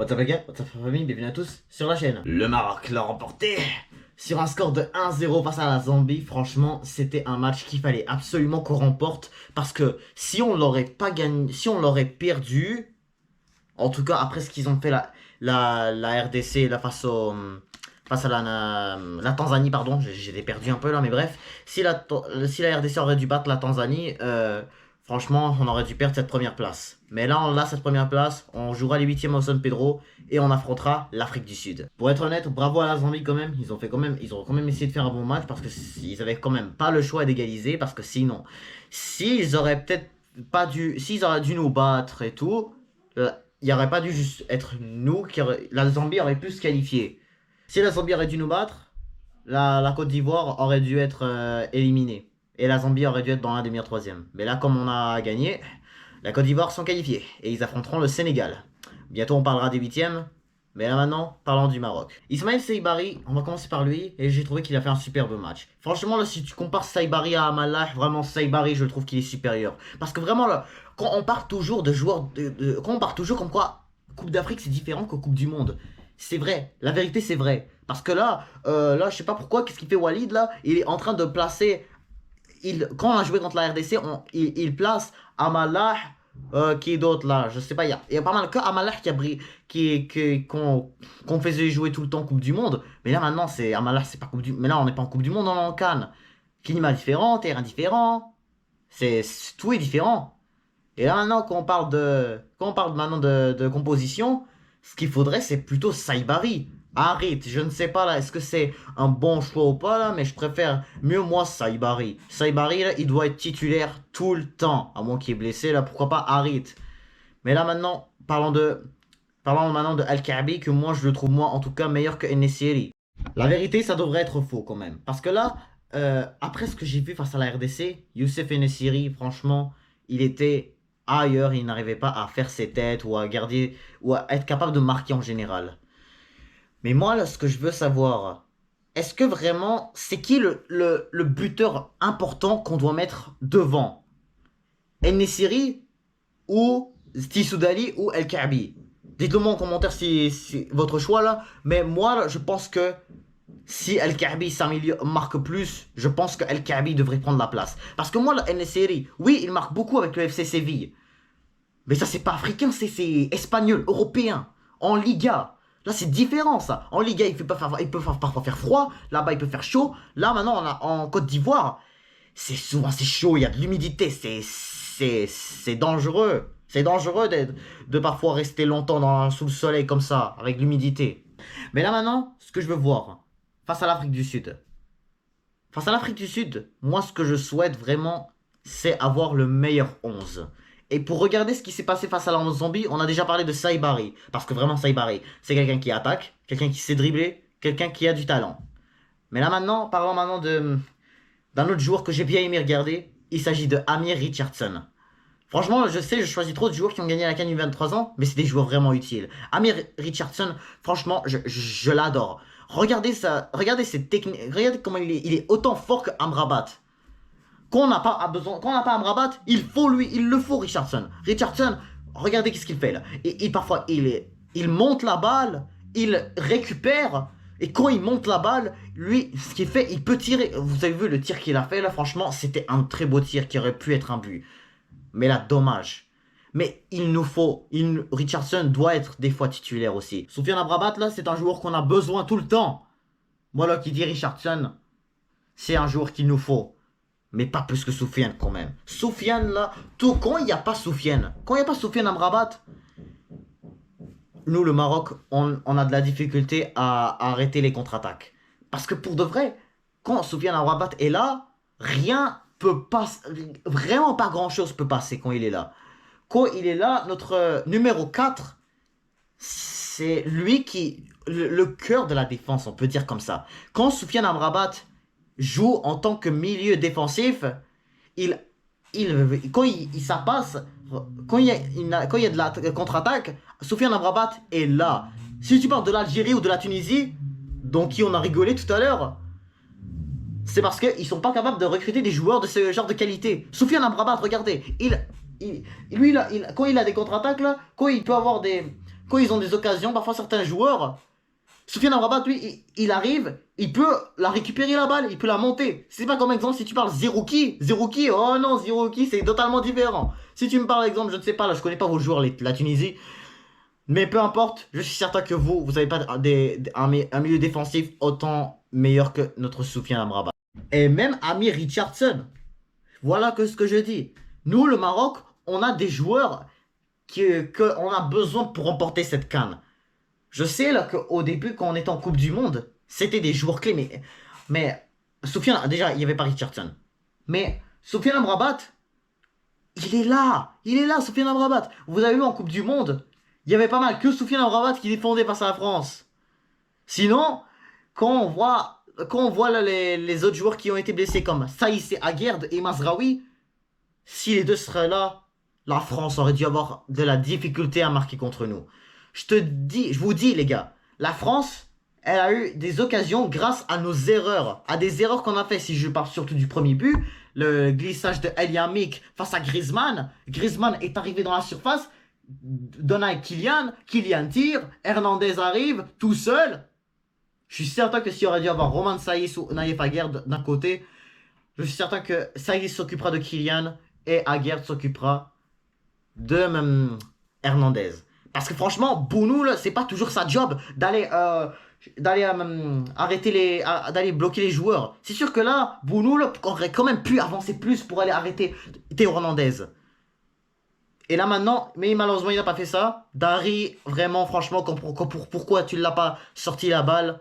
What's up les gars, what's up la famille, bienvenue à tous sur la chaîne. Le Maroc l'a remporté sur un score de 1-0 face à la Zambie. Franchement, c'était un match qu'il fallait absolument qu'on remporte. Parce que si on l'aurait pas gagné, si on l'aurait perdu, en tout cas après ce qu'ils ont fait la RDC là, face à la Tanzanie, pardon, j'étais perdu un peu là, mais bref. Si la RDC aurait dû battre la Tanzanie, franchement, on aurait dû perdre cette première place. Mais là, on a cette première place, on jouera les huitièmes au San Pedro et on affrontera l'Afrique du Sud. Pour être honnête, bravo à la Zambie quand même. Ils ont quand même essayé de faire un bon match parce que ils avaient quand même pas le choix d'égaliser parce que sinon, s'ils auraient peut-être pas dû, s'ils auraient dû nous battre et tout, il n'y aurait pas dû juste être nous la Zambie aurait pu se qualifier. Si la Zambie aurait dû nous battre, la Côte d'Ivoire aurait dû être éliminée. Et la Zambie aurait dû être dans la demi troisième. Mais là, comme on a gagné, la Côte d'Ivoire sont qualifiés. Et ils affronteront le Sénégal. Bientôt, on parlera des huitièmes. Mais là maintenant, parlons du Maroc. Ismaël Saibari, on va commencer par lui. Et j'ai trouvé qu'il a fait un superbe match. Franchement, là, si tu compares Saibari à Amallah, vraiment, Saibari, je trouve qu'il est supérieur. Parce que vraiment, là, quand on part toujours de joueurs... quand on part toujours comme quoi Coupe d'Afrique, c'est différent que Coupe du Monde. C'est vrai. La vérité, c'est vrai. Parce que là, je sais pas pourquoi, qu'est-ce qu'il fait Walid, là? Il est en train de placer... quand on a joué contre la RDC, il place Amallah, qui est d'autre là, je sais pas, il y a pas mal que Amallah qu'on faisait jouer tout le temps Coupe du Monde, mais là maintenant c'est Amallah, c'est pas Coupe du, mais là on n'est pas en Coupe du Monde, on est en Cannes. Climat différent, terrain différent, tout est différent. Et là maintenant quand on parle maintenant de composition, ce qu'il faudrait c'est plutôt Saibari. Harit, je ne sais pas là, est-ce que c'est un bon choix ou pas là, mais je préfère mieux moi Saibari. Saibari là, il doit être titulaire tout le temps, à moins qu'il est blessé là, pourquoi pas Harit. Mais là maintenant, parlons maintenant de Al-Kaabi, que moi je le trouve moi en tout cas meilleur que En-Nesyri. La vérité, ça devrait être faux quand même, parce que là, après ce que j'ai vu face à la RDC, Youssef En-Nesyri, franchement, il était ailleurs, il n'arrivait pas à faire ses têtes ou à garder ou à être capable de marquer en général. Mais moi, là, ce que je veux savoir, est-ce que vraiment, c'est qui le buteur important qu'on doit mettre devant? En-Nesyri ou Tissoudali ou El Kaabi? Dites-le moi en commentaire si votre choix là. Mais moi, là, je pense que si El Kaabi marque plus, je pense que El Kaabi devrait prendre la place. Parce que moi, là, En-Nesyri, oui, il marque beaucoup avec le FC Séville. Mais ça, c'est pas africain, c'est espagnol, européen, en Liga. Là, c'est différent, ça. En Liga, il peut parfois faire froid. Là-bas, il peut faire chaud. Là, maintenant, en Côte d'Ivoire, souvent c'est chaud, il y a de l'humidité. C'est dangereux. C'est dangereux de parfois rester longtemps sous le soleil comme ça, avec l'humidité. Mais là, maintenant, ce que je veux voir, face à l'Afrique du Sud. Face à l'Afrique du Sud, moi, ce que je souhaite vraiment, c'est avoir le meilleur 11. Et pour regarder ce qui s'est passé face à la Zambie, on a déjà parlé de Saibari. Parce que vraiment, Saibari, c'est quelqu'un qui attaque, quelqu'un qui sait dribbler, quelqu'un qui a du talent. Mais là maintenant, parlons maintenant d'un autre joueur que j'ai bien aimé regarder. Il s'agit de Amir Richardson. Franchement, je sais, je choisis trop de joueurs qui ont gagné la CAN U23 ans, mais c'est des joueurs vraiment utiles. Amir Richardson, franchement, je l'adore. Regardez ses techniques, regardez comment il est autant fort que Amrabat. Quand on n'a pas Amrabat, il le faut Richardson. Richardson, regardez qu'est-ce qu'il fait là. Parfois, il monte la balle, il récupère, et quand il monte la balle, lui, ce qu'il fait, il peut tirer. Vous avez vu le tir qu'il a fait là, franchement, c'était un très beau tir qui aurait pu être un but. Mais là, dommage. Mais Richardson doit être des fois titulaire aussi. Soufiane Amrabat là, c'est un joueur qu'on a besoin tout le temps. Moi là, qui dit Richardson, c'est un joueur qu'il nous faut. Mais pas plus que Soufiane quand même. Soufiane là, quand il n'y a pas Soufiane, Amrabat, nous le Maroc, on a de la difficulté à arrêter les contre-attaques. Parce que pour de vrai, quand Soufiane Amrabat est là, rien peut passer, vraiment pas grand chose peut passer quand il est là. Quand il est là, notre numéro 4, c'est lui qui, le cœur de la défense, on peut dire comme ça. Quand Soufiane Amrabat joue en tant que milieu défensif, ça passe, quand il y a de la contre-attaque, Soufiane Amrabat est là. Si tu parles de l'Algérie ou de la Tunisie, dont qui on a rigolé tout à l'heure, c'est parce qu'ils sont pas capables de recruter des joueurs de ce genre de qualité. Soufiane Amrabat, regardez, quand il a des contre-attaques là, quand quand ils ont des occasions, parfois certains joueurs, Soufiane Amrabat, lui, il arrive, il peut la récupérer la balle, il peut la monter. C'est pas comme exemple si tu parles Zerouki, oh non, Zerouki, c'est totalement différent. Si tu me parles exemple, je ne sais pas, là, je connais pas vos joueurs, la Tunisie, mais peu importe, je suis certain que vous avez pas un milieu défensif autant meilleur que notre Soufiane Amrabat. Et même Amir Richardson. Voilà ce que je dis. Nous, le Maroc, on a des joueurs qu'on a besoin pour remporter cette CAN. Je sais là qu'au début, quand on était en Coupe du Monde, c'était des joueurs clés. Mais Soufiane, déjà, il n'y avait pas Richardson. Mais Soufiane Amrabat, il est là, Soufiane Amrabat. Vous avez vu en Coupe du Monde, il y avait pas mal que Soufiane Amrabat qui défendait face à la France. Sinon, quand on voit là, les autres joueurs qui ont été blessés comme Saïs Aguerd et Mazraoui, si les deux seraient là, la France aurait dû avoir de la difficulté à marquer contre nous. Je vous dis les gars, la France, elle a eu des occasions grâce à nos erreurs, à des erreurs qu'on a fait. Si je parle surtout du premier but, le glissage de El Yamik face à Griezmann. Griezmann est arrivé dans la surface, donne à Kylian tire, Hernandez arrive tout seul. Je suis certain que s'il aurait dû avoir Romain Saïs ou Naïef Aguerd d'un côté, je suis certain que Saïs s'occupera de Kylian et Aguerd s'occupera de Hernandez. Parce que franchement, Bounoul, c'est pas toujours sa job d'aller d'aller bloquer les joueurs. C'est sûr que là, Bounoul aurait quand même pu avancer plus pour aller arrêter Théo Hernandez. Et là maintenant, mais malheureusement il n'a pas fait ça. Dari, vraiment, franchement, pourquoi tu ne l'as pas sorti la balle?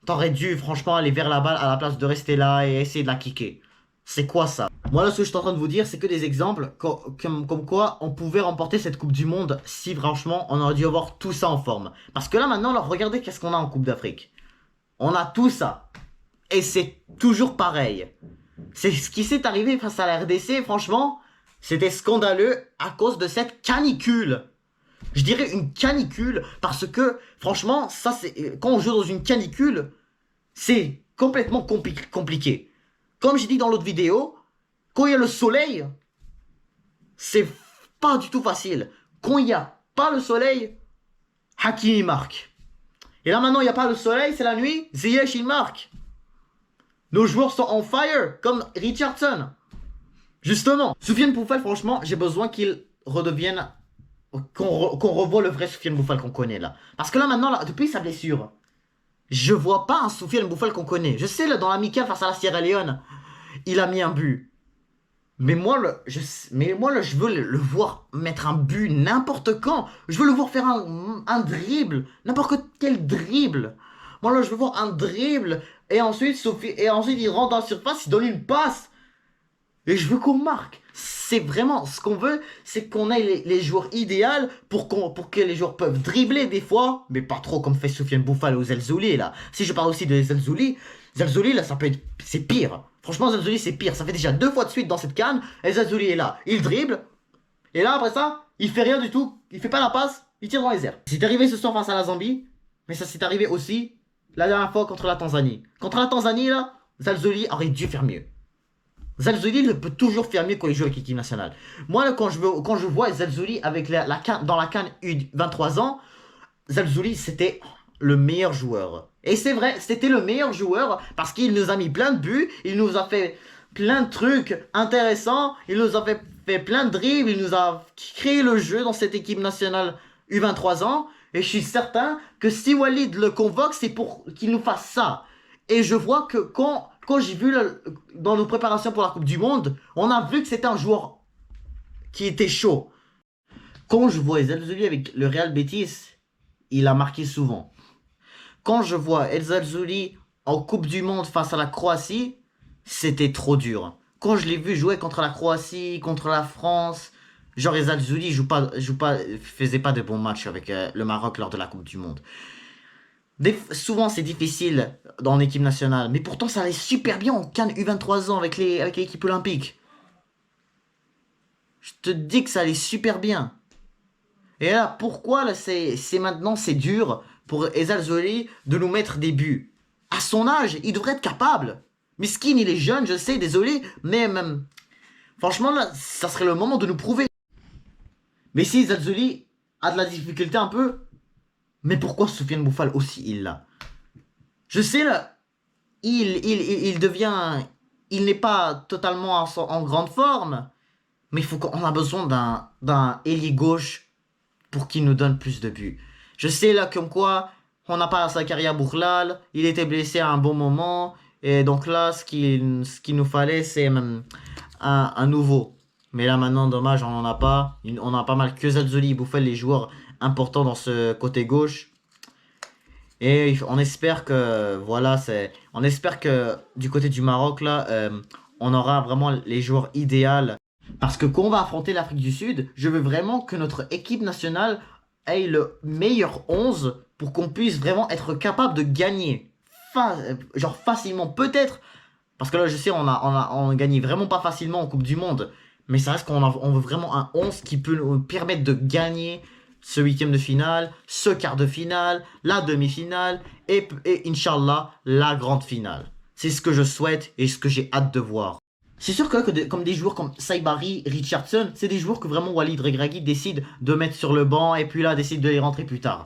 T'aurais dû franchement aller vers la balle à la place de rester là et essayer de la kicker. C'est quoi ça? Moi là ce que je suis en train de vous dire c'est que des exemples comme quoi on pouvait remporter cette Coupe du Monde si franchement on aurait dû avoir tout ça en forme. Parce que là maintenant alors, regardez qu'est-ce qu'on a en Coupe d'Afrique. On a tout ça. Et c'est toujours pareil. C'est ce qui s'est arrivé face à la RDC franchement. C'était scandaleux à cause de cette canicule. Je dirais une canicule parce que franchement ça c'est quand on joue dans une canicule c'est complètement compliqué. Comme j'ai dit dans l'autre vidéo, quand il y a le soleil, c'est pas du tout facile. Quand il n'y a pas le soleil, Hakimi marque. Et là maintenant, il n'y a pas le soleil, c'est la nuit, Ziyech il marque. Nos joueurs sont on fire, comme Richardson. Justement, Soufiane Boufal, franchement, j'ai besoin qu'il redevienne, qu'on revoie le vrai Soufiane Boufal qu'on connaît là. Parce que là maintenant, là, depuis sa blessure, je vois pas un Soufiane Boufal qu'on connaît. Je sais, là, dans l'amical face à la Sierra Leone, il a mis un but. Mais moi, je veux le voir mettre un but n'importe quand. Je veux le voir faire un dribble. N'importe quel dribble. Moi, là, je veux voir un dribble. Et ensuite, il rentre dans la surface, il donne une passe. Et je veux qu'on marque. C'est vraiment ce qu'on veut, c'est qu'on ait les joueurs idéaux pour que les joueurs peuvent dribbler des fois, mais pas trop comme fait Soufiane Boufal ou Zelzouli là. Si je parle aussi de Zelzouli là c'est pire. Franchement Zelzouli c'est pire, ça fait déjà 2 fois de suite dans cette canne, et Zelzouli est là, il dribble, et là après ça, il fait rien du tout, il fait pas la passe, il tire dans les airs. C'est arrivé ce soir face à la Zambie, mais ça s'est arrivé aussi la dernière fois contre la Tanzanie. Contre la Tanzanie là, Zelzouli aurait dû faire mieux. Zelzouli peut toujours faire mieux quand il joue avec l'équipe nationale. Moi, là, quand je vois Zelzouli avec dans la CAN U23 ans, Zelzouli, c'était le meilleur joueur. Et c'est vrai, c'était le meilleur joueur parce qu'il nous a mis plein de buts, il nous a fait plein de trucs intéressants, il nous a fait plein de dribbles, il nous a créé le jeu dans cette équipe nationale U23 ans. Et je suis certain que si Walid le convoque, c'est pour qu'il nous fasse ça. Et je vois que quand j'ai vu dans nos préparations pour la Coupe du Monde, on a vu que c'était un joueur qui était chaud. Quand je vois Zelzouli avec le Real Betis, il a marqué souvent. Quand je vois El Zelzouli en Coupe du Monde face à la Croatie, c'était trop dur. Quand je l'ai vu jouer contre la Croatie, contre la France, genre El Zelzouli faisait pas de bons matchs avec le Maroc lors de la Coupe du Monde. Souvent c'est difficile dans l'équipe nationale, mais pourtant ça allait super bien en CAN U23 ans avec l'équipe olympique. Je te dis que ça allait super bien. Et là, pourquoi là, maintenant c'est dur pour Zelzouli de nous mettre des buts? À son âge, il devrait être capable. Miskin, il est jeune, je sais, désolé, mais même, franchement là, ça serait le moment de nous prouver. Mais si Zelzouli a de la difficulté un peu, Mais pourquoi Soufiane Boufal aussi il l'a? Je sais là, il devient... Il n'est pas totalement en grande forme. Mais il faut qu'on a besoin d'un ailier gauche pour qu'il nous donne plus de buts. Je sais là comme quoi on n'a pas Zakaria Bourlal, il était blessé à un bon moment. Et donc là, ce qu'il nous fallait, c'est un nouveau. Mais là maintenant, dommage, on n'en a pas. On a pas mal que Zalzouli et Bouffel, les joueurs importants dans ce côté gauche. Et on espère que, voilà, on espère que du côté du Maroc, là, on aura vraiment les joueurs idéaux. Parce que quand on va affronter l'Afrique du Sud, je veux vraiment que notre équipe nationale ait le meilleur 11 pour qu'on puisse vraiment être capable de gagner. Genre facilement, peut-être. Parce que là, je sais, on gagne vraiment pas facilement en Coupe du Monde. Mais ça reste on veut vraiment un 11 qui peut nous permettre de gagner ce huitième de finale, ce quart de finale, la demi-finale et Inch'Allah, la grande finale. C'est ce que je souhaite et ce que j'ai hâte de voir. C'est sûr que, comme des joueurs comme Saibari, Richardson, c'est des joueurs que vraiment Walid Regragui décide de mettre sur le banc et puis là décide de les rentrer plus tard.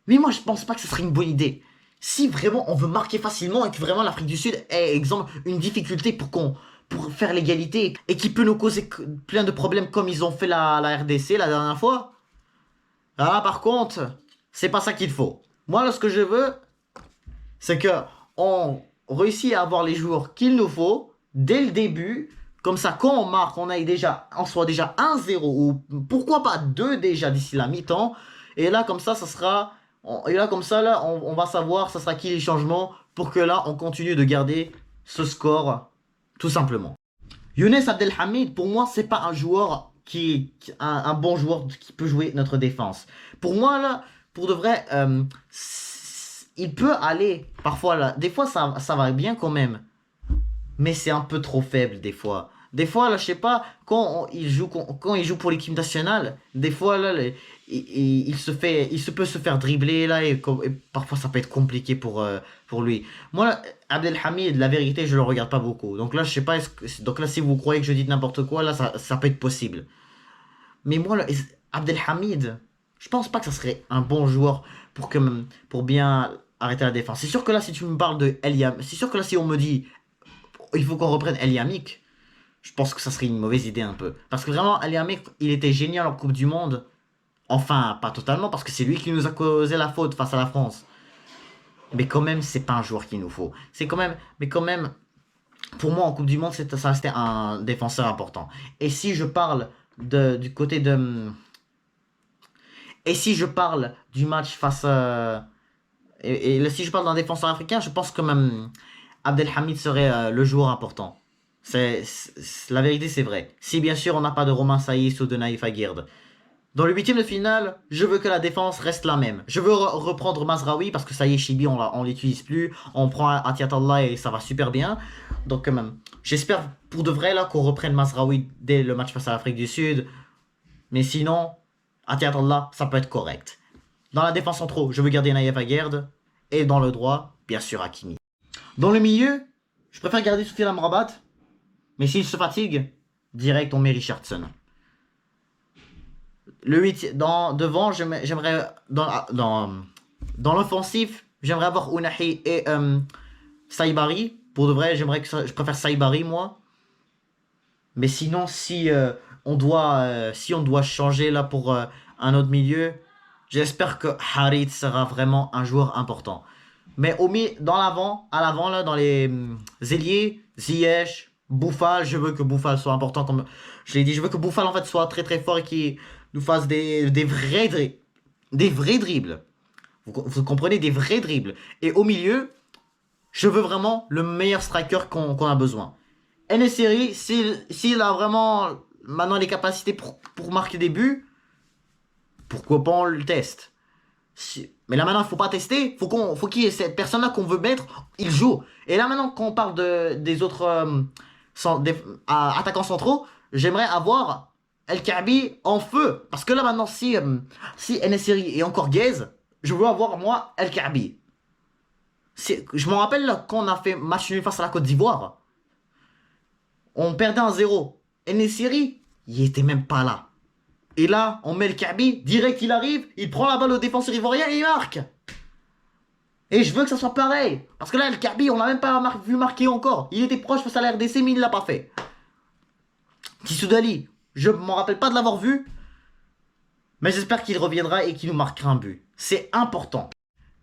Mais moi je pense pas que ce serait une bonne idée. Si vraiment on veut marquer facilement et que vraiment l'Afrique du Sud est, exemple, une difficulté pour faire l'égalité et qui peut nous causer plein de problèmes comme ils ont fait la RDC la dernière fois. Ah par contre, c'est pas ça qu'il faut. Moi là ce que je veux, c'est que on réussit à avoir les joueurs qu'il nous faut dès le début. Comme ça, quand on marque, on soit déjà 1-0 ou pourquoi pas 2 déjà d'ici la mi-temps. Et là, comme ça sera... Et là, comme ça, là, on va savoir ça sera qui les changements pour que là, on continue de garder ce score, tout simplement. Younes Abdelhamid, pour moi, c'est pas un joueur un bon joueur qui peut jouer notre défense. Pour moi, là, pour de vrai, il peut aller, parfois, là, des fois, ça va bien quand même. Mais c'est un peu trop faible, des fois. Des fois, là, je sais pas, quand il joue pour l'équipe nationale, des fois, là, il se peut se faire dribbler, là, et parfois, ça peut être compliqué pour lui. Moi, là, Abdelhamid, la vérité, je le regarde pas beaucoup. Donc là, je sais pas, donc là, si vous croyez que je dis n'importe quoi, là, ça peut être possible. Mais moi, là, Abdelhamid, je pense pas que ça serait un bon joueur pour bien arrêter la défense. C'est sûr que là, si tu me parles de Eliam, c'est sûr que là, si on me dit il faut qu'on reprenne Eliamik, je pense que ça serait une mauvaise idée un peu. Parce que vraiment, Eliamik, il était génial en Coupe du Monde. Enfin, pas totalement, parce que c'est lui qui nous a causé la faute face à la France. Mais quand même, c'est pas un joueur qu'il nous faut. Mais quand même, pour moi, en Coupe du Monde, ça restait un défenseur important. Et si je parle du côté de... Et si je parle du match face à... si je parle d'un défenseur africain, je pense que même Abdelhamid serait le joueur important. La vérité, c'est vrai. Si bien sûr on n'a pas de Romain Saïs ou de Naïf Aguirre. Dans le huitième de finale, je veux que la défense reste la même. Je veux reprendre Mazraoui parce que ça y est, Chibi, on l'utilise plus. On prend Atiatallah et ça va super bien. Donc quand même, j'espère pour de vrai là qu'on reprenne Mazraoui dès le match face à l'Afrique du Sud. Mais sinon, Atiatallah, ça peut être correct. Dans la défense centrale, je veux garder Naïf Aguirre. Et dans le droit, bien sûr, Hakimi. Dans le milieu, je préfère garder Soufiane Amrabat. Mais s'il se fatigue, direct on met Richardson. Le 8, devant, j'aimerais dans l'offensif, j'aimerais avoir Ounahi et Saibari. Pour de vrai, je préfère Saibari moi. Mais sinon, si on doit changer là pour un autre milieu, j'espère que Harit sera vraiment un joueur important. Mais à l'avant là, dans les ailiers, Ziyech, Bouffal, je veux que Bouffal soit important comme je l'ai dit, je veux que Bouffal en fait soit très très fort et qu'il nous fasse des vrais dribbles. Vous comprenez, des vrais dribbles. Et au milieu, je veux vraiment le meilleur striker qu'on a besoin. Enesiri, s'il a vraiment maintenant les capacités pour marquer des buts, pourquoi pas on le teste. Mais là maintenant il faut pas tester, faut qu'il y ait cette personne là qu'on veut mettre, il joue. Et là maintenant quand on parle des autres attaquants centraux, j'aimerais avoir El Kaabi en feu. Parce que là maintenant si Enesiri est encore gaze, je veux avoir moi El Kaabi. Je me rappelle là, quand on a fait match nul face à la Côte d'Ivoire, on perdait 1-0. Enesiri, il était même pas là. Et là, on met le Kaabi, direct il arrive, il prend la balle au défenseur ivoirien et il marque. Et je veux que ça soit pareil. Parce que là, le Kaabi, on l'a même pas vu marquer encore. Il était proche face à la RDC, mais il l'a pas fait. Tissoudali, je m'en rappelle pas de l'avoir vu. Mais j'espère qu'il reviendra et qu'il nous marquera un but. C'est important.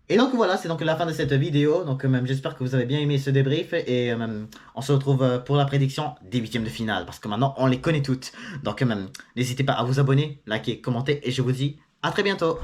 Et donc voilà, c'est donc la fin de cette vidéo. Donc même j'espère que vous avez bien aimé ce débrief. Et on se retrouve pour la prédiction des huitièmes de finale. Parce que maintenant, on les connaît toutes. Donc même, n'hésitez pas à vous abonner, liker, commenter. Et je vous dis à très bientôt.